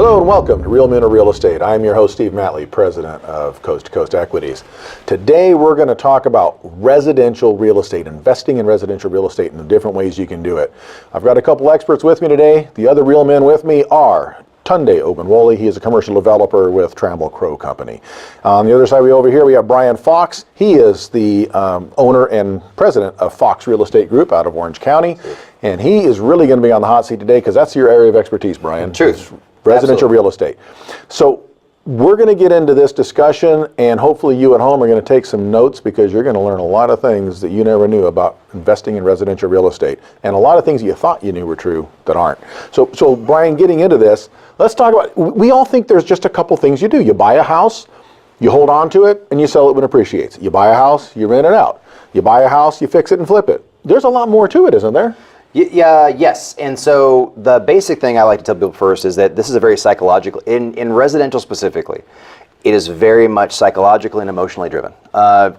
Hello and welcome to Real Men of Real Estate. I'm your host, Steve Matley, president of Coast to Coast Equities. Today we're going to talk about residential real estate, investing in residential real estate and the different ways you can do it. I've got a couple experts with me today. The other real men with me are Tunde Ogunwole. He is a commercial developer with Trammell Crow Company. On the other side over here we have Brian Fox. He is the owner and president of Fox Real Estate Group out of Orange County. And he is really going to be on the hot seat today because that's your area of expertise, Brian. True. Residential real estate. So we're going to get into this discussion, and hopefully you at home are going to take some notes because you're going to learn a lot of things that you never knew about investing in residential real estate, and a lot of things you thought you knew were true that aren't. So Brian, getting into this, let's talk about, we all think there's just a couple things you do. You buy a house, you hold on to it, and you sell it when it appreciates. You buy a house, you rent it out. You buy a house, you fix it and flip it. There's a lot more to it, isn't there? Yes, and so the basic thing I like to tell people first is that this is a very psychological, in residential specifically, it is very much psychologically and emotionally driven.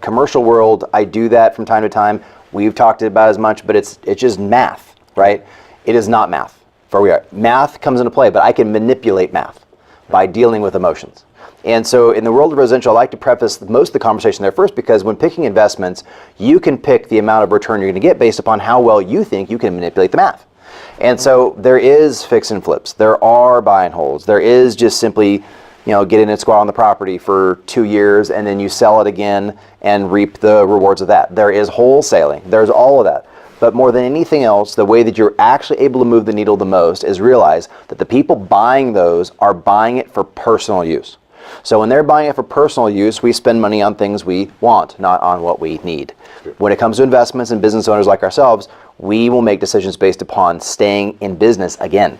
Commercial world, I do that from time to time. We've talked about as much, but it's just math, right? It is not math. For we are. Math comes into play, but I can manipulate math by dealing with emotions. And so in the world of residential, I like to preface most of the conversation there first because when picking investments, you can pick the amount of return you're going to get based upon how well you think you can manipulate the math. And so there is fix and flips. There are buy and holds. There is just simply, get in and squat on the property for 2 years and then you sell it again and reap the rewards of that. There is wholesaling. There's all of that. But more than anything else, the way that you're actually able to move the needle the most is realize that the people buying those are buying it for personal use. So when they're buying it for personal use, we spend money on things we want, not on what we need. When it comes to investments and business owners like ourselves, we will make decisions based upon staying in business again.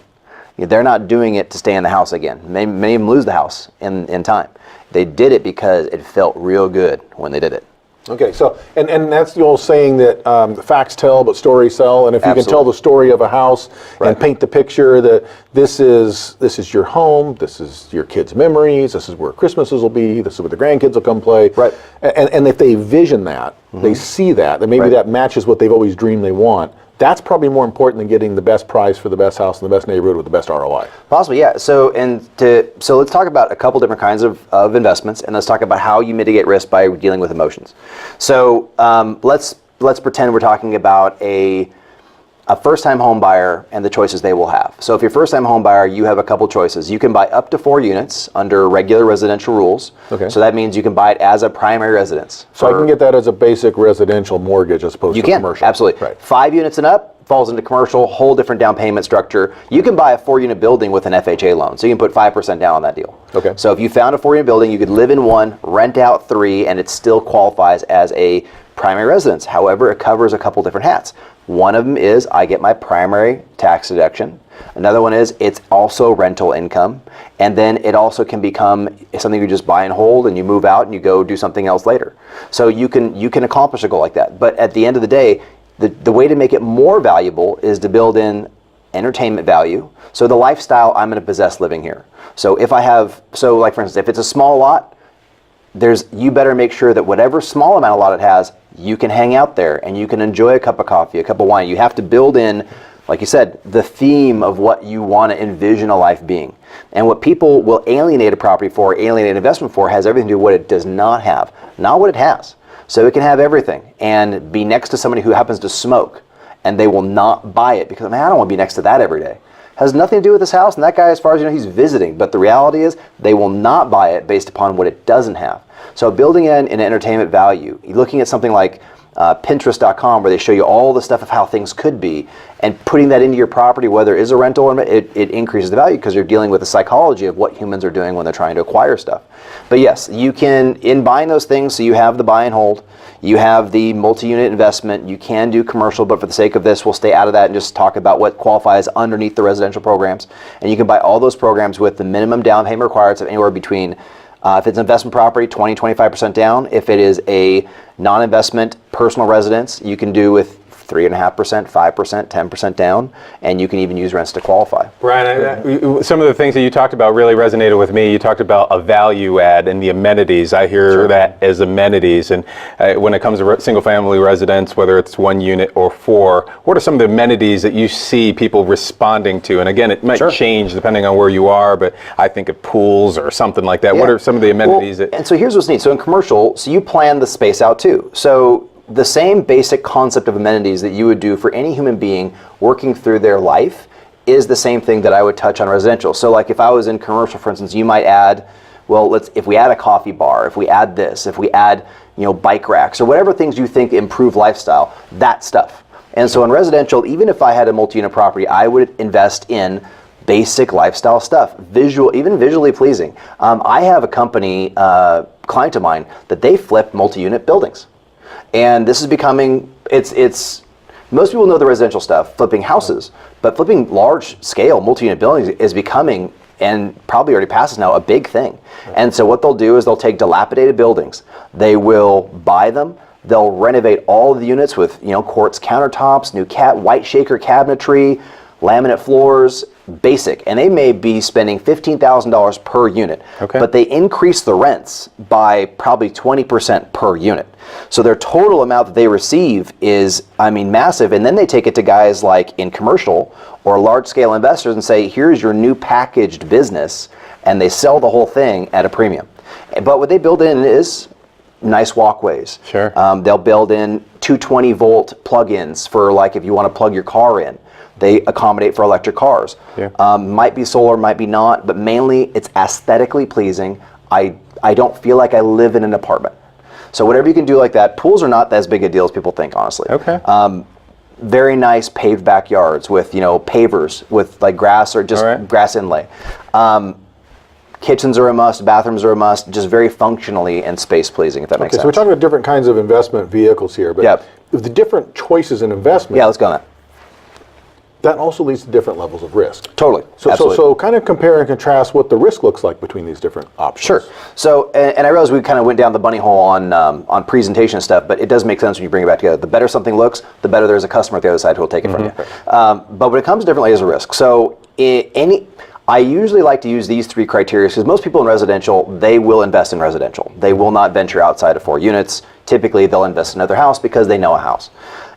They're not doing it to stay in the house again. Many of them lose the house in time. They did it because it felt real good when they did it. Okay, so, and that's the old saying that facts tell, but stories sell. And if you can tell the story of a house and paint the picture that this is your home, this is your kids' memories, this is where Christmases will be, this is where the grandkids will come play. Right. And if they vision that, they see that, then maybe that matches what they've always dreamed they want. That's probably more important than getting the best price for the best house in the best neighborhood with the best ROI. Possibly, yeah. So let's talk about a couple different kinds of investments, and let's talk about how you mitigate risk by dealing with emotions. So let's pretend we're talking about a first-time home buyer and the choices they will have. So if you're a first-time home buyer, you have a couple choices. You can buy up to 4 units under regular residential rules. Okay. So that means you can buy it as a primary residence. So I can get that as a basic residential mortgage as opposed to commercial. You can, absolutely. Right. 5 units and up falls into commercial, whole different down payment structure. You can buy a 4-unit building with an FHA loan, so you can put 5% down on that deal. Okay. So if you found a 4-unit building, you could live in 1, rent out 3, and it still qualifies as a primary residence. However, it covers a couple different hats. One of them is I get my primary tax deduction. Another one is it's also rental income. And then it also can become something you just buy and hold and you move out and you go do something else later. So you can accomplish a goal like that. But at the end of the day, the way to make it more valuable is to build in entertainment value. So the lifestyle I'm going to possess living here. So if like for instance, if it's a small lot, you better make sure that whatever small amount of lot it has, you can hang out there and you can enjoy a cup of coffee, a cup of wine. You have to build in, like you said, the theme of what you want to envision a life being. And what people will alienate a property for, alienate an investment for, has everything to do with what it does not have, not what it has. So it can have everything and be next to somebody who happens to smoke and they will not buy it because, man, I don't want to be next to that every day. Has nothing to do with this house, and that guy, as far as you know, he's visiting. But the reality is, they will not buy it based upon what it doesn't have. So building in an entertainment value, you're looking at something like Pinterest.com, where they show you all the stuff of how things could be, and putting that into your property, whether it is a rental or it increases the value because you're dealing with the psychology of what humans are doing when they're trying to acquire stuff. But yes, you can, in buying those things, so you have the buy and hold, you have the multi-unit investment, you can do commercial, but for the sake of this, we'll stay out of that and just talk about what qualifies underneath the residential programs. And you can buy all those programs with the minimum down payment required of anywhere between, if it's an investment property, 20-25% down. If it is a non-investment personal residence, you can do with 3.5%, 5%, 10% down, and you can even use rents to qualify. Brian, some of the things that you talked about really resonated with me. You talked about a value add and the amenities. I hear that as amenities. And when it comes to single-family residence, whether it's 1 unit or 4, what are some of the amenities that you see people responding to? And again, it might change depending on where you are, but I think of pools or something like that. What are some of the amenities? And so here's what's neat. So in commercial, so you plan the space out too. So the same basic concept of amenities that you would do for any human being working through their life is the same thing that I would touch on residential. So like if I was in commercial, for instance, you might add, well, if we add a coffee bar, if we add this, if we add, bike racks or whatever things you think improve lifestyle, that stuff. And so in residential, even if I had a multi-unit property, I would invest in basic lifestyle stuff, even visually pleasing. I have a company, client of mine, that they flip multi-unit buildings. And this is becoming, it's most people know the residential stuff, flipping houses, but flipping large scale multi-unit buildings is becoming, and probably already passes now, a big thing. And so what they'll do is they'll take dilapidated buildings, they will buy them, they'll renovate all of the units with quartz countertops, new white shaker cabinetry, laminate floors, basic, and they may be spending $15,000 per unit, but they increase the rents by probably 20% per unit. So their total amount that they receive is, massive, and then they take it to guys like in commercial or large-scale investors and say, here's your new packaged business, and they sell the whole thing at a premium. But what they build in is nice walkways. They'll build in 220-volt plug-ins for like if you want to plug your car in. They accommodate for electric cars. Might be solar, might be not, but mainly it's aesthetically pleasing. I don't feel like I live in an apartment. So whatever you can do like that. Pools are not as big a deal as people think, honestly. Very nice paved backyards with pavers with like grass or just grass inlay. Kitchens are a must, bathrooms are a must, just very functionally and space pleasing, if that makes sense. So we're talking about different kinds of investment vehicles here, but the different choices in investment. Yeah, let's go on that. That also leads to different levels of risk. Totally. So kind of compare and contrast what the risk looks like between these different options. Sure. So, and I realize we kind of went down the bunny hole on presentation stuff, but it does make sense when you bring it back together. The better something looks, the better there's a customer at the other side who will take it from you. But when it comes to different layers of risk, so I usually like to use these 3 criteria because most people in residential, they will invest in residential. They will not venture outside of 4 units. Typically, they'll invest in another house because they know a house.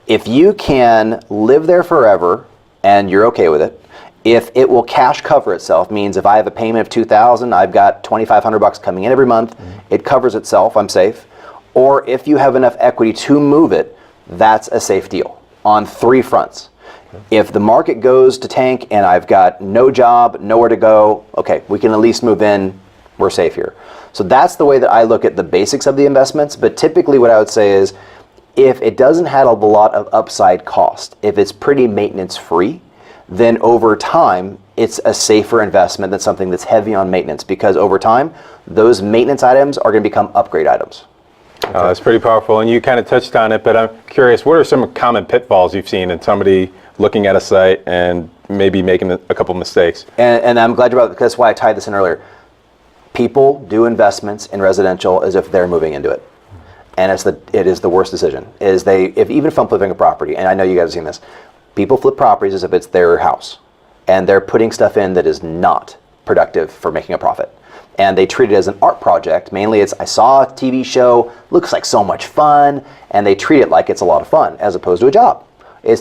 If you can live there forever, and you're okay with it, if it will cash cover itself, means if I have a payment of $2,000, I've got $2,500 coming in every month, it covers itself, I'm safe. Or if you have enough equity to move it, that's a safe deal on 3 fronts. If the market goes to tank and I've got no job, nowhere to go, okay, we can at least move in, we're safe here. So that's the way that I look at the basics of the investments, but typically what I would say is, if it doesn't have a lot of upside cost, if it's pretty maintenance free, then over time, it's a safer investment than something that's heavy on maintenance, because over time, those maintenance items are going to become upgrade items. That's pretty powerful, and you kind of touched on it, but I'm curious, what are some common pitfalls you've seen in somebody looking at a site and maybe making a couple mistakes? And I'm glad you brought it, because that's why I tied this in earlier. People do investments in residential as if they're moving into it. And it is the worst decision. Even if I'm flipping a property, and I know you guys have seen this, people flip properties as if it's their house, and they're putting stuff in that is not productive for making a profit. And they treat it as an art project. Mainly I saw a TV show, looks like so much fun, and they treat it like it's a lot of fun, as opposed to a job.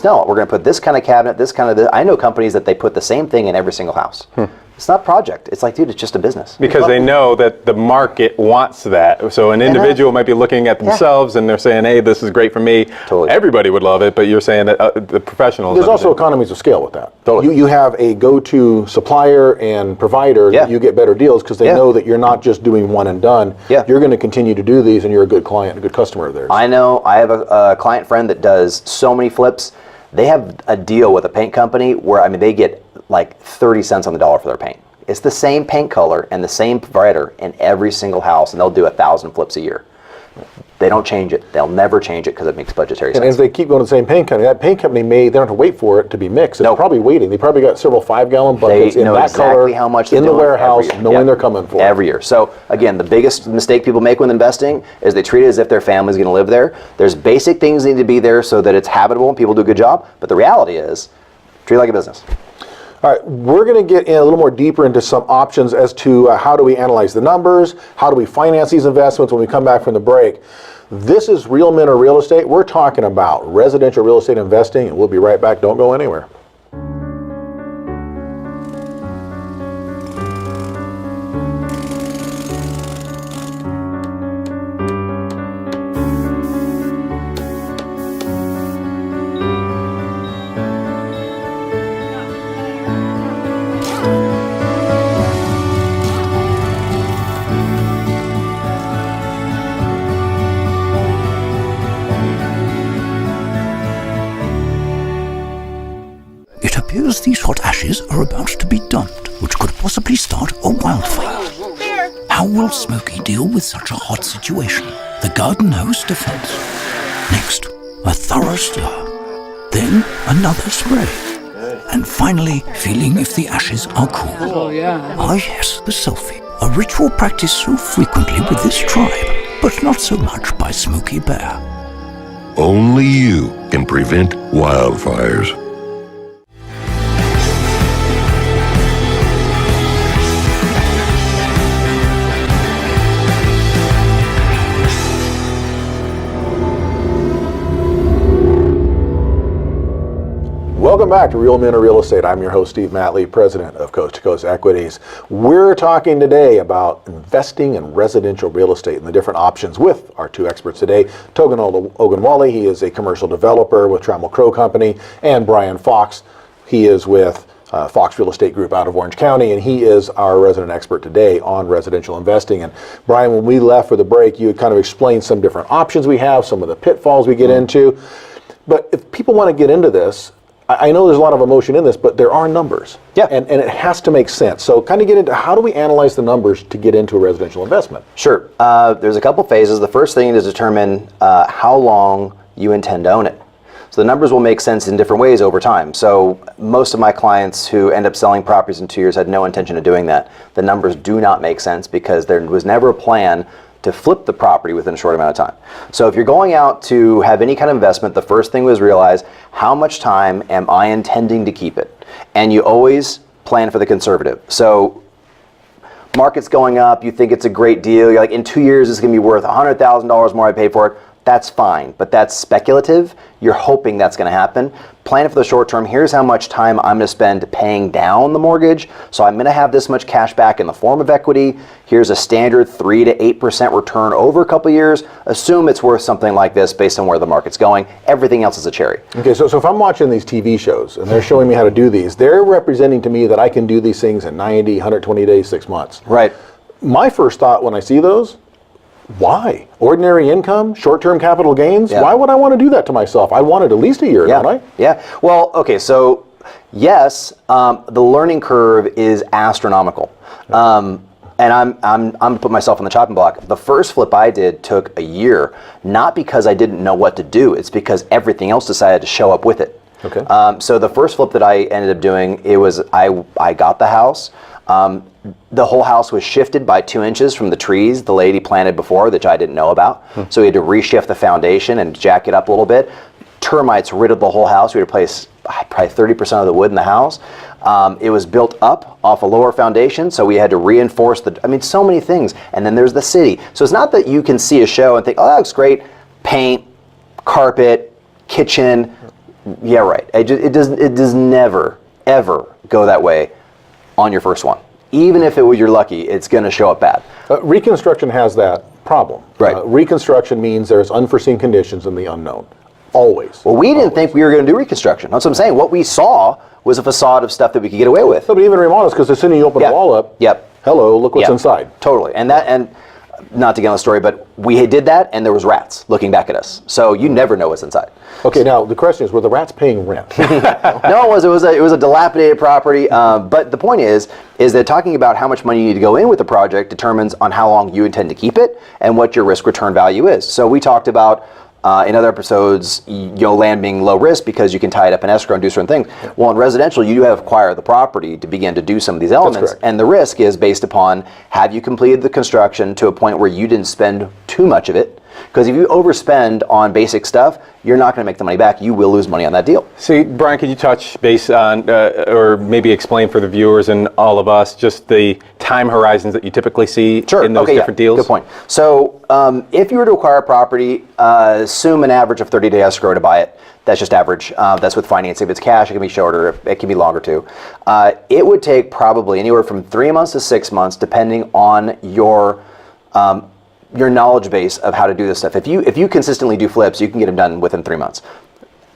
No, we're going to put this kind of cabinet, this kind of this. I know companies that they put the same thing in every single house. It's not a project. It's like, dude, it's just a business. Because they know that the market wants that. So an individual might be looking at themselves and they're saying, hey, this is great for me. Totally. Everybody would love it, but you're saying that the professionals. There's also economies of scale with that. Totally. You have a go-to supplier and provider that you get better deals because they know that you're not just doing one and done. You're going to continue to do these, and you're a good client, a good customer of theirs. I know. I have a client friend that does so many flips. They have a deal with a paint company where, they get like 30 cents on the dollar for their paint. It's the same paint color and the same provider in every single house, and they'll do 1,000 flips a year. They don't change it. They'll never change it because it makes budgetary And sense. as they keep going to the same paint company, that paint company they don't have to wait for it to be mixed. It's probably waiting. They probably got several 5-gallon buckets in know that exactly color how much in they're the doing warehouse, every year. knowing Yep. they're coming for it. Every year. So again, the biggest mistake people make when investing is they treat it as if their family's going to live there. There's basic things that need to be there so that it's habitable and people do a good job. But the reality is, treat it like a business. All right, we're going to get in a little more deeper into some options as to how do we analyze the numbers, how do we finance these investments when we come back from the break. This is Real Men or Real Estate. We're talking about residential real estate investing, and we'll be right back. Don't go anywhere. It appears these hot ashes are about to be dumped, which could possibly start a wildfire. How will Smokey deal with such a hot situation? The garden hose defense. Next, a thorough stir. Then another spray. And finally, feeling if the ashes are cool. Oh, yeah. Ah yes, the selfie. A ritual practiced so frequently with this tribe, but not so much by Smokey Bear. Only you can prevent wildfires. Welcome back to Real Men or Real Estate. I'm your host, Steve Matley, president of Coast to Coast Equities. We're talking today about investing in residential real estate and the different options with our two experts today. Tunde Ogunwole, he is a commercial developer with Trammell Crow Company, and Brian Fox, he is with Fox Real Estate Group out of Orange County, and he is our resident expert today on residential investing. And Brian, when we left for the break, you had kind of explained some different options we have, some of the pitfalls we get into. But if people want to get into this, I know there's a lot of emotion in this, but there are numbers. Yeah. And it has to make sense. So kind of get into how do we analyze the numbers to get into a residential investment? Sure. There's a couple phases. The first thing is determine how long you intend to own it. So the numbers will make sense in different ways over time. So most of my clients who end up selling properties in 2 years had no intention of doing that. The numbers do not make sense because there was never a plan to flip the property within a short amount of time. So if you're going out to have any kind of investment, the first thing was realize how much time am I intending to keep it? And you always plan for the conservative. So market's going up, you think it's a great deal, you're like, in 2 years it's gonna be worth $100,000 more I paid for it. That's fine, but that's speculative. You're hoping that's gonna happen. Plan for the short term. Here's how much time I'm gonna spend paying down the mortgage. So I'm gonna have this much cash back in the form of equity. Here's a standard 3 to 8% return over a couple years. Assume it's worth something like this based on where the market's going. Everything else is a cherry. Okay, so if I'm watching these TV shows and they're showing me how to do these, they're representing to me that I can do these things in 90, 120 days, 6 months. Right. My first thought when I see those, why? Ordinary income, short-term capital gains? Yeah. Why would I want to do that to myself? I want it at least a year, Yeah. don't I? Yeah. Well, okay, so yes, the learning curve is astronomical. And I'm gonna put myself on the chopping block. The first flip I did took a year, not because I didn't know what to do, it's because everything else decided to show up with it. Okay. So the first flip that I ended up doing, it was I got the house. The whole house was shifted by 2 inches from the trees the lady planted before, which I didn't know about. So we had to reshift the foundation and jack it up a little bit. Termites riddled the whole house. We replaced probably 30% of the wood in the house. It was built up off a lower foundation, so we had to reinforce so many things. And then there's the city. So it's not that you can see a show and think, oh, that looks great. Paint, carpet, kitchen. Yeah, right. It does never, ever go that way on your first one. Even if you're lucky, it's going to show up bad. Reconstruction has that problem. Right. Reconstruction means there's unforeseen conditions and the unknown. Always. Well, we didn't think we were going to do reconstruction. That's what I'm saying. What we saw was a facade of stuff that we could get away with. No, but even remodels, because as soon as you open Yeah. the wall up, Yep. hello, look what's Yeah, inside. Totally. And not to get on the story, but we did that and there was rats looking back at us. So you never know what's inside. Okay, now the question is, were the rats paying rent? No, it was a dilapidated property. But the point is that talking about how much money you need to go in with the project determines on how long you intend to keep it and what your risk return value is. So we talked about in other episodes, land being low risk because you can tie it up in escrow and do certain things. Well, in residential, you do have to acquire the property to begin to do some of these elements. And the risk is based upon, have you completed the construction to a point where you didn't spend too much of it? Because if you overspend on basic stuff, you're not going to make the money back. You will lose money on that deal. See, Brian, could you touch base on, or maybe explain for the viewers and all of us, just the time horizons that you typically see in those different deals? Good point. So if you were to acquire a property, assume an average of 30-day escrow to buy it. That's just average. That's with financing. If it's cash, it can be shorter. It can be longer too. It would take probably anywhere from 3 months to 6 months, depending on your knowledge base of how to do this stuff. If you consistently do flips, you can get them done within 3 months.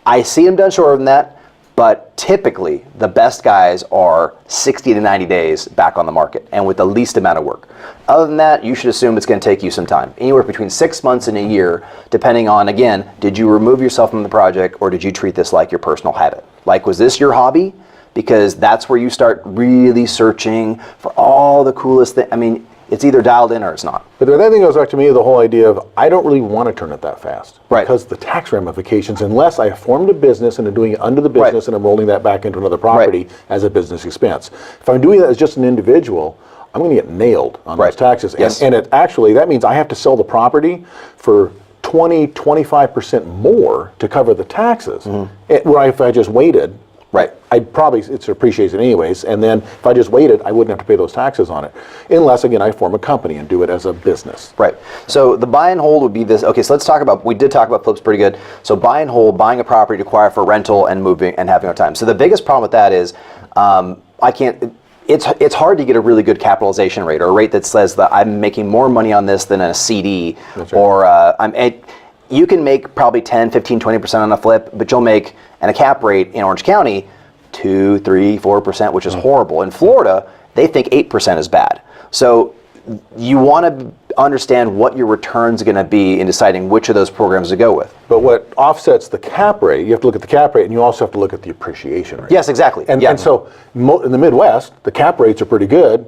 I see them done shorter than that, but typically the best guys are 60 to 90 days back on the market and with the least amount of work. Other than that, you should assume it's going to take you some time, anywhere between 6 months and a year, depending on, again, did you remove yourself from the project or did you treat this like your personal habit? Like, was this your hobby? Because that's where you start really searching for all the coolest things. I mean, it's either dialed in or it's not. But that thing goes back to me, the whole idea of, I don't really want to turn it that fast. Right. Because the tax ramifications, unless I formed a business and I'm doing it under the business and I'm rolling that back into another property as a business expense. If I'm doing that as just an individual, I'm going to get nailed on those taxes. Yes. And it actually, that means I have to sell the property for 20-25% more to cover the taxes. If I just waited, I'd probably, it's appreciated anyways, and then if I just waited, I wouldn't have to pay those taxes on it. Unless, again, I form a company and do it as a business. Right. So the buy and hold would be this. Okay, so let's talk about, we did talk about flips pretty good. So buy and hold, buying a property to acquire for rental and moving and having our time. So the biggest problem with that is, it's hard to get a really good capitalization rate, or a rate that says that I'm making more money on this than a CD. That's right. Or you can make probably 10, 15, 20% on a flip, but you'll make, and a cap rate in Orange County, 2, 3, 4%, which is horrible. In Florida, they think 8% is bad. So you want to understand what your return's going to be in deciding which of those programs to go with. But what offsets the cap rate, you have to look at the cap rate, and you also have to look at the appreciation rate. Yes, exactly. And so in the Midwest, the cap rates are pretty good.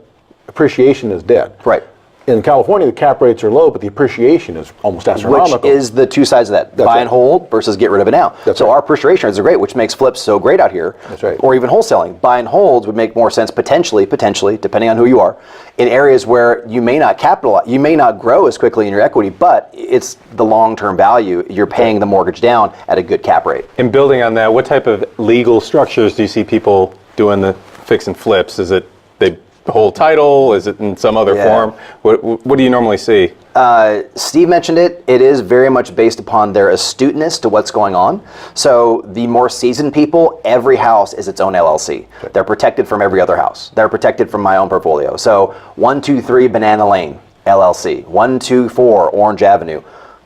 Appreciation is dead. Right. In California, the cap rates are low, but the appreciation is almost astronomical. Which is the two sides of that. Buy and hold versus get rid of it now. So our appreciation rates are great, which makes flips so great out here. That's right. Or even wholesaling. Buy and holds would make more sense potentially, depending on who you are, in areas where you may not capitalize, you may not grow as quickly in your equity, but it's the long-term value. You're paying the mortgage down at a good cap rate. And building on that, what type of legal structures do you see people doing the fix and flips? Is it they hold title? Is it in some other form? What do you normally see? Steve mentioned it. It is very much based upon their astuteness to what's going on. So the more seasoned people, every house is its own LLC. Okay. They're protected from every other house. They're protected from my own portfolio. So 123 Banana Lane, LLC. 124 Orange Avenue,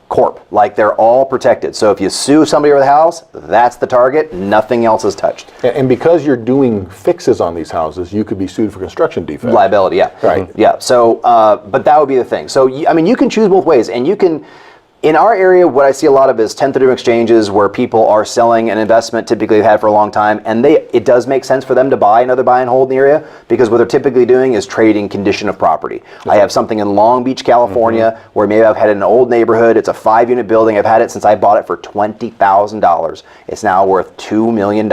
Corp. Like, they're all protected. So if you sue somebody over the house, that's the target. Nothing else is touched. And because you're doing fixes on these houses, you could be sued for construction defects. Liability, yeah. Right. Yeah. So, but that would be the thing. So, you can choose both ways, and you can. In our area, what I see a lot of is 1031 exchanges where people are selling an investment typically they've had for a long time, and it does make sense for them to buy another buy and hold in the area, because what they're typically doing is trading condition of property. I have something in Long Beach, California, where maybe I've had it in an old neighborhood. It's a 5-unit building. I've had it since I bought it for $20,000. It's now worth $2 million.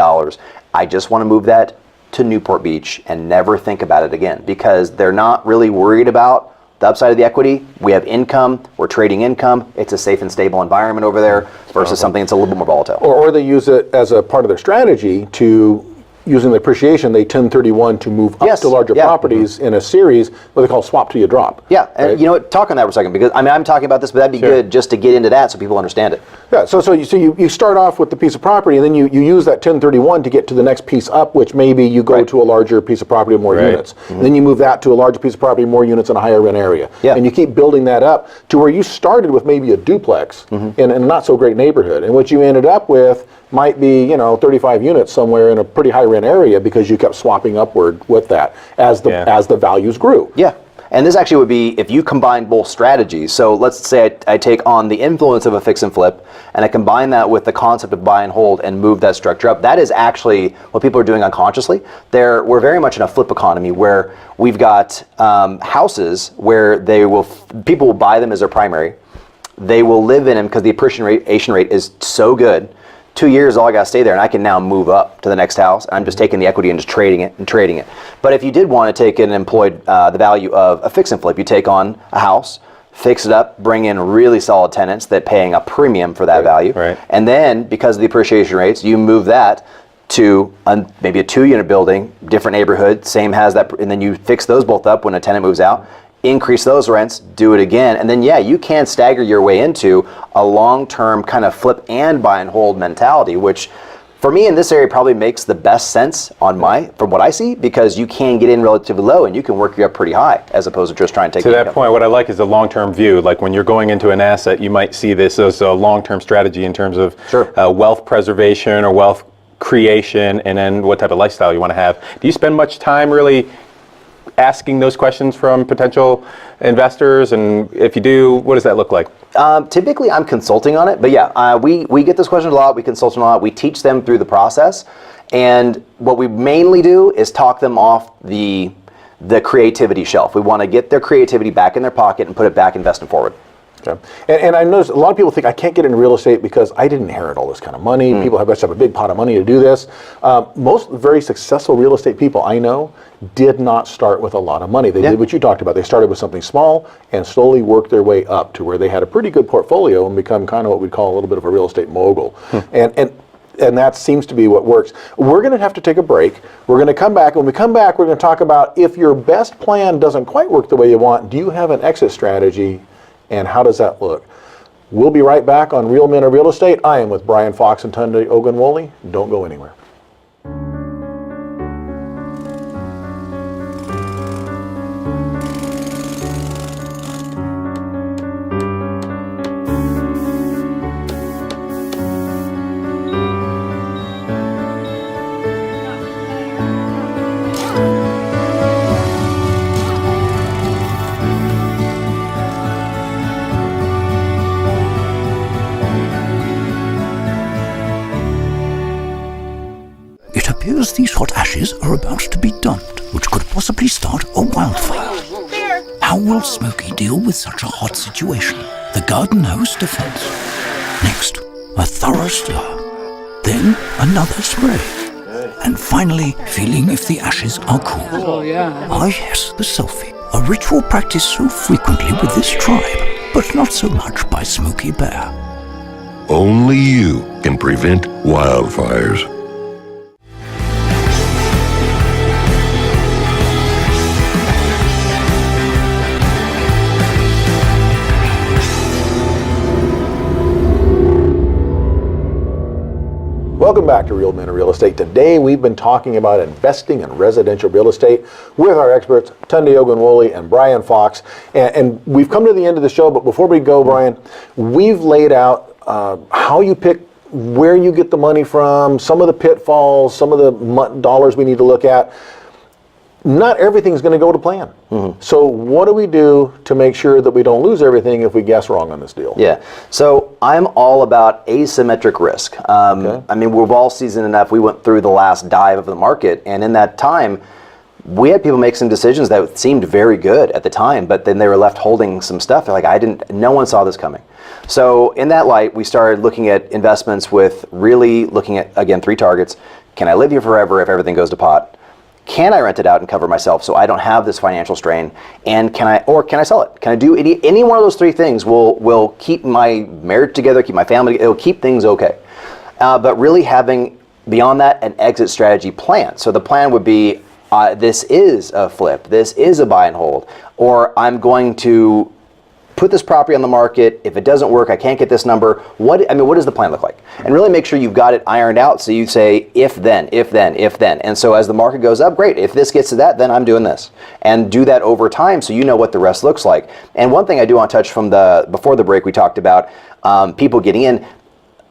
I just want to move that to Newport Beach and never think about it again, because they're not really worried about the upside of the equity. We have income, we're trading income. It's a safe and stable environment over there versus something that's a little bit more volatile. Or they use it as a part of their strategy to, using the appreciation, they 1031 to move up to larger properties in a series, what they call swap till you drop. Yeah, and right? you know what, talk on that for a second, because I'm talking about this, but that'd be good just to get into that so people understand it. Yeah, so you start off with the piece of property, and then you use that 1031 to get to the next piece up, which maybe you go to a larger piece of property with more units. And then you move that to a larger piece of property, more units in a higher rent area. And you keep building that up to where you started with maybe a duplex in a not so great neighborhood. And what you ended up with might be, 35 units somewhere in a pretty high rent area, because you kept swapping upward with that as the values grew. Yeah. And this actually would be if you combine both strategies. So let's say I take on the influence of a fix and flip, and I combine that with the concept of buy and hold and move that structure up. That is actually what people are doing unconsciously. We're very much in a flip economy where we've got houses where people will buy them as their primary. They will live in them because the appreciation rate is so good. 2 years, all I got to stay there, and I can now move up to the next house. I'm just taking the equity and just trading it. But if you did want to take and employ the value of a fix and flip, you take on a house, fix it up, bring in really solid tenants that paying a premium for that value. Right. And then, because of the appreciation rates, you move that to maybe a 2-unit building, different neighborhood, same has that, and then you fix those both up when a tenant moves out, increase those rents, do it again, and then you can stagger your way into a long-term kind of flip and buy and hold mentality, which for me in this area probably makes the best sense from what I see, because you can get in relatively low and you can work you up pretty high as opposed to just trying to take to that point. What I like is a long-term view. Like when you're going into an asset, you might see this as a long-term strategy in terms of wealth preservation or wealth creation, and then what type of lifestyle you want to have. Do you spend much time really asking those questions from potential investors? And if you do, what does that look like? Typically I'm consulting on it, but we get this question a lot, we consult a lot, we teach them through the process, and what we mainly do is talk them off the creativity shelf. We want to get their creativity back in their pocket and put it back investing forward. Okay. And I notice a lot of people think I can't get into real estate because I didn't inherit all this kind of money. People have a big pot of money to do this. Most very successful real estate people I know did not start with a lot of money. They did what you talked about. They started with something small and slowly worked their way up to where they had a pretty good portfolio and become kind of what we'd call a little bit of a real estate mogul. And that seems to be what works. We're going to have to take a break. We're going to come back. When we come back, we're going to talk about if your best plan doesn't quite work the way you want, do you have an exit strategy? And how does that look? We'll be right back on Real Men of Real Estate. I am with Brian Fox and Tunde Ogunwole. Don't go anywhere. It appears these hot ashes are about to be dumped, which could possibly start a wildfire. How will Smokey deal with such a hot situation? The garden hose defense. Next, a thorough stir. Then another spray. And finally, feeling if the ashes are cool. Oh, yeah. Ah yes, the selfie. A ritual practiced so frequently with this tribe, but not so much by Smokey Bear. Only you can prevent wildfires. Welcome back to Real Men of Real Estate. Today we've been talking about investing in residential real estate with our experts, Tunde Ogunwole and Brian Fox. And we've come to the end of the show, but before we go, Brian, we've laid out how you pick where you get the money from, some of the pitfalls, some of the dollars we need to look at. Not everything's going to go to plan. So what do we do to make sure that we don't lose everything if we guess wrong on this deal? Yeah, so I'm all about asymmetric risk. I mean, we've all seasoned enough. We went through the last dive of the market, and in that time, we had people make some decisions that seemed very good at the time, but then they were left holding some stuff. They're like, no one saw this coming. So in that light, we started looking at investments with really looking at, again, 3 targets. Can I live here forever if everything goes to pot? Can I rent it out and cover myself so I don't have this financial strain? And can I sell it? Can I do any one of those 3 things will keep my marriage together, keep my family, it'll keep things okay. But really having, beyond that, an exit strategy plan. So the plan would be, this is a flip, this is a buy and hold, or I'm going to put this property on the market. If it doesn't work, I can't get this number. What does the plan look like? And really make sure you've got it ironed out. So you say, if then, if then, if then. And so as the market goes up, great. If this gets to that, then I'm doing this. And do that over time so you know what the rest looks like. And one thing I do want to touch from before the break, we talked about people getting in.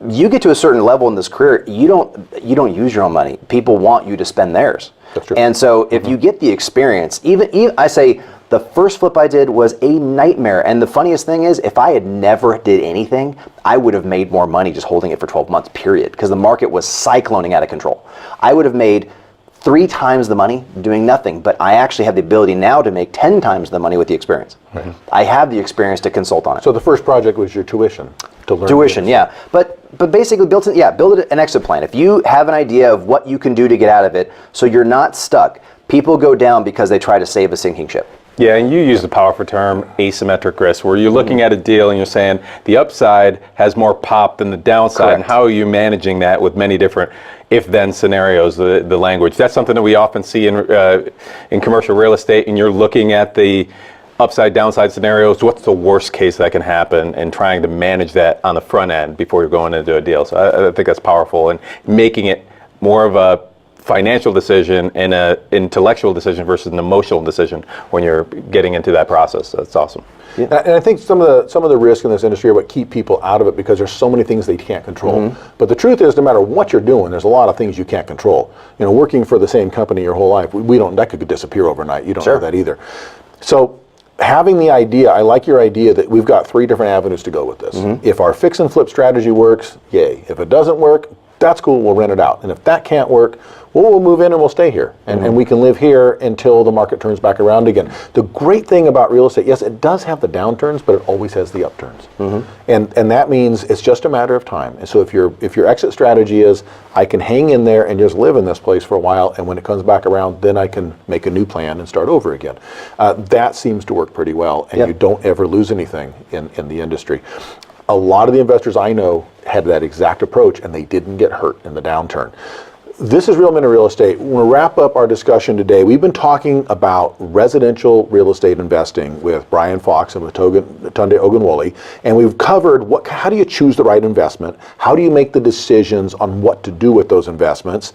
You get to a certain level in this career, you don't use your own money. People want you to spend theirs. That's true. And so if you get the experience, even I say, The first flip I did was a nightmare. And the funniest thing is, if I had never did anything, I would have made more money just holding it for 12 months, period. Because the market was cycloning out of control. I would have made 3 times the money doing nothing, but I actually have the ability now to make 10 times the money with the experience. Right. I have the experience to consult on it. So the first project was your tuition to learn. Tuition, yeah. But basically build an exit plan. If you have an idea of what you can do to get out of it, so you're not stuck. People go down because they try to save a sinking ship. Yeah, and you use the powerful term asymmetric risk, where you're looking at a deal and you're saying the upside has more pop than the downside. Correct. And how are you managing that with many different if-then scenarios, the language. That's something that we often see in commercial real estate, and you're looking at the upside downside scenarios. What's the worst case that can happen, and trying to manage that on the front end before you're going into a deal. So I think that's powerful, and making it more of a financial decision and an intellectual decision versus an emotional decision when you're getting into that process. That's awesome. Yeah. And I think some of the risks in this industry are what keep people out of it, because there's so many things they can't control. But the truth is, no matter what you're doing, there's a lot of things you can't control. You know, working for the same company your whole life, that could disappear overnight. You don't know that either. So having the idea, I like your idea that we've got 3 different avenues to go with this. If our fix and flip strategy works, yay. If it doesn't work, that's cool, we'll rent it out. And if that can't work, we'll move in and we'll stay here. And we can live here until the market turns back around again. The great thing about real estate, yes, it does have the downturns, but it always has the upturns. And that means it's just a matter of time. And so if your exit strategy is, I can hang in there and just live in this place for a while, and when it comes back around, then I can make a new plan and start over again. That seems to work pretty well, and you don't ever lose anything in the industry. A lot of the investors I know had that exact approach, and they didn't get hurt in the downturn. This is Real Men in Real Estate. We'll wrap up our discussion today. We've been talking about residential real estate investing with Brian Fox and with Tunde Ogunwole, and we've covered how do you choose the right investment, how do you make the decisions on what to do with those investments,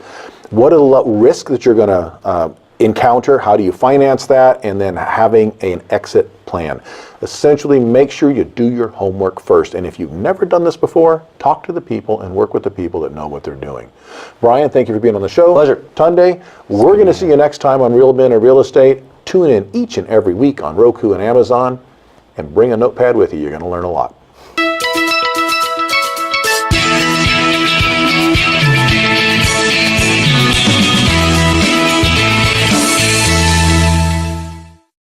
what are the risks that you're going to encounter, how do you finance that, and then having an exit plan. Essentially, make sure you do your homework first. And if you've never done this before, talk to the people and work with the people that know what they're doing. Brian, thank you for being on the show. Pleasure. Tunde, we're going to see you next time on Real Men in Real Estate. Tune in each and every week on Roku and Amazon, and bring a notepad with you. You're going to learn a lot.